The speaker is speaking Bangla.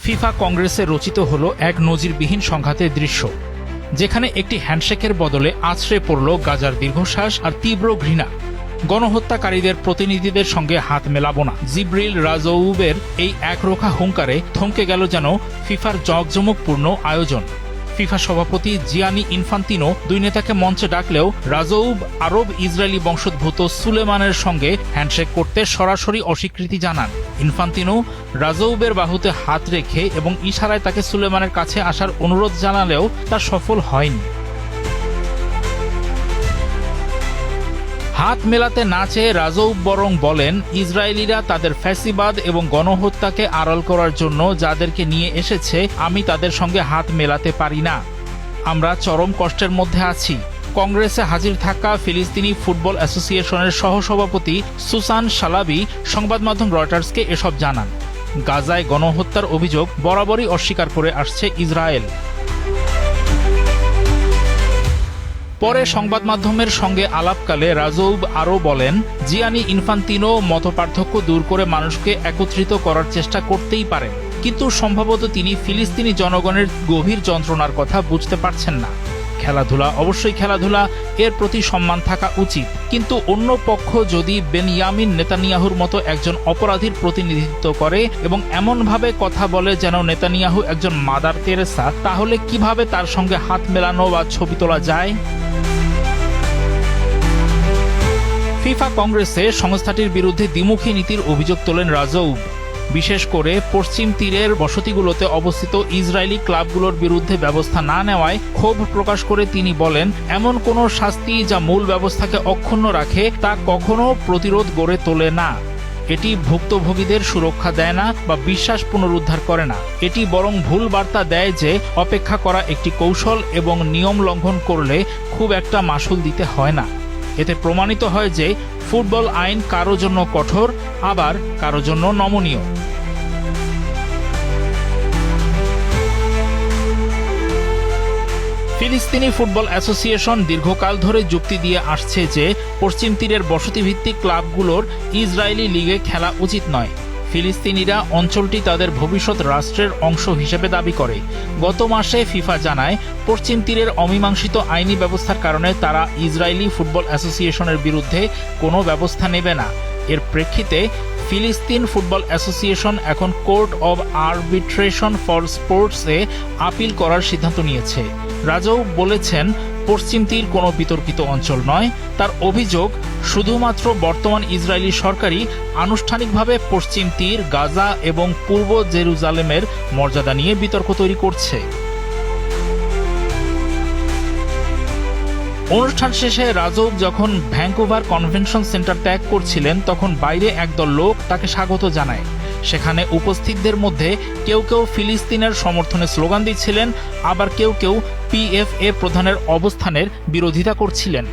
ফিফা কংগ্রেসে রচিত হলো এক নজিরবিহীন সংঘাতের দৃশ্য, যেখানে একটি হ্যান্ডশেকের বদলে আছড়ে পড়ল গাজার দীর্ঘশ্বাস আর তীব্র ঘৃণা। গণহত্যাকারীদের প্রতিনিধিদের সঙ্গে হাত মেলাবো না, জিব্রিল রাজউবের এই একরোখা হুঙ্কারে থমকে গেল যেন ফিফার জাঁকজমকপূর্ণ আয়োজন। ফিফা সভাপতি জিয়ানি ইনফান্তিনো দুই নেতাকে মঞ্চে ডাকলেও রাজউব আরব ইসরায়েলি বংশোদ্ভূত সুলেমানের সঙ্গে হ্যান্ডশেক করতে সরাসরি অস্বীকৃতি জানান। ইনফান্তিনো রাজউবের বাহুতে হাত রেখে এবং ইশারায় তাকে সুলেমানের কাছে আসার অনুরোধ জানালেও তা সফল হয়নি। হাত মেলাতে না চেয়ে রাজউব বরং বলেন, ইসরায়েলিরা তাদের ফ্যাসিবাদ এবং গণহত্যাকে আড়াল করার জন্য যাদেরকে নিয়ে এসেছে আমি তাদের সঙ্গে হাত মেলাতে পারি না। আমরা চরম কষ্টের মধ্যে আছি। কংগ্রেসে হাজির থাকা ফিলিস্তিনি ফুটবল অ্যাসোসিয়েশনের সহসভাপতি সুসান শালাবি সংবাদ মাধ্যম রয়টার্সকে এসব জানান। গাজায় গণহত্যার অভিযোগ বরাবরই অস্বীকার করে আসছে ইসরায়েল। পরে সংবাদ মাধ্যমের সঙ্গে আলাপকালে রাজউব আরও বলেন, জিয়ানি ইনফান্তিনো মতপার্থক্য দূর করে মানুষকে একত্রিত করার চেষ্টা করতেই পারেন, কিন্তু সম্ভবত তিনি ফিলিস্তিনি জনগণের গভীর যন্ত্রণার কথা বুঝতে পারছেন না। খেলাধুলা অবশ্যই খেলাধুলা, এর প্রতি সম্মান থাকা উচিত, কিন্তু অন্য পক্ষ যদি বেনিয়ামিন নেতানিয়াহুর মতো একজন অপরাধীর প্রতিনিধিত্ব করে এবং এমনভাবে কথা বলে যেন নেতানিয়াহু একজন মাদার তেরেসা, তাহলে কিভাবে তার সঙ্গে হাত মেলানো বা ছবি তোলা যায়? ফিফা কংগ্রেসে সংস্থাটির বিরুদ্ধে দ্বিমুখী নীতির অভিযোগ তোলেন রাজউব। বিশেষ করে পশ্চিম তীরের বসতিগুলোতে অবস্থিত ইসরায়েলি ক্লাবগুলোর বিরুদ্ধে ব্যবস্থা না নেওয়ায় ক্ষোভ প্রকাশ করে তিনি বলেন, এমন কোনো শাস্তি যা মূল ব্যবস্থাকে অক্ষুণ্ণ রাখে তা কখনো প্রতিরোধ গড়ে তোলে না। এটি ভুক্তভোগীদের সুরক্ষা দেয় না বা বিশ্বাস পুনরুদ্ধার করে না। এটি বরং ভুল বার্তা দেয় যে অপেক্ষা করা একটি কৌশল এবং নিয়ম লঙ্ঘন করলে খুব একটা মাশুল দিতে হয় না। এতে প্রমাণিত হয় যে ফুটবল আইন কারো জন্য কঠোর, আবার কারো জন্য নমনীয়। ফিলিস্তিনি ফুটবল অ্যাসোসিয়েশন দীর্ঘকাল ধরে যুক্তি দিয়ে আসছে যে পশ্চিম তীরের বসতিভিত্তিক ক্লাবগুলোর ইসরায়েলি লিগে খেলা উচিত নয়। ফিলিস্তিনিরা অঞ্চলটি তাদের ভবিষ্যৎ রাষ্ট্রের অংশ হিসেবে দাবি করে। গত মাসে ফিফা জানায়, পশ্চিম তীরের অমীমাংসিত আইনি ব্যবস্থার কারণে তারা ইসরায়েলি ফুটবল অ্যাসোসিয়েশনের বিরুদ্ধে কোনো ব্যবস্থা নেবে না। এর প্রেক্ষিতে ফিলিস্তিন ফুটবল অ্যাসোসিয়েশন এখন কোর্ট অব আরবিট্রেশন ফর স্পোর্টসে আপিল করার সিদ্ধান্ত নিয়েছে। রাজউব বলেছেন, পশ্চিম তীর কোনো বিতর্কিত অঞ্চল নয়। তার অভিযোগ, শুধুমাত্র বর্তমান ইসরায়েলি সরকারই আনুষ্ঠানিকভাবে পশ্চিম তীর, গাজা এবং পূর্ব জেরুজালেমের মর্যাদা নিয়ে বিতর্ক তৈরি করছে। অনুষ্ঠান শেষে রাজউব যখন ভ্যাঙ্কুভার কনভেনশন সেন্টার ত্যাগ করছিলেন, তখন বাইরে একদল লোক তাকে স্বাগত জানায়। সেখানে উপস্থিতদের মধ্যে কেউ কেউ ফিলিস্তিনের সমর্থনে স্লোগান দিচ্ছিলেন, আবার কেউ কেউ পিএফএ প্রধানের অবস্থানের বিরোধিতা করছিলেন।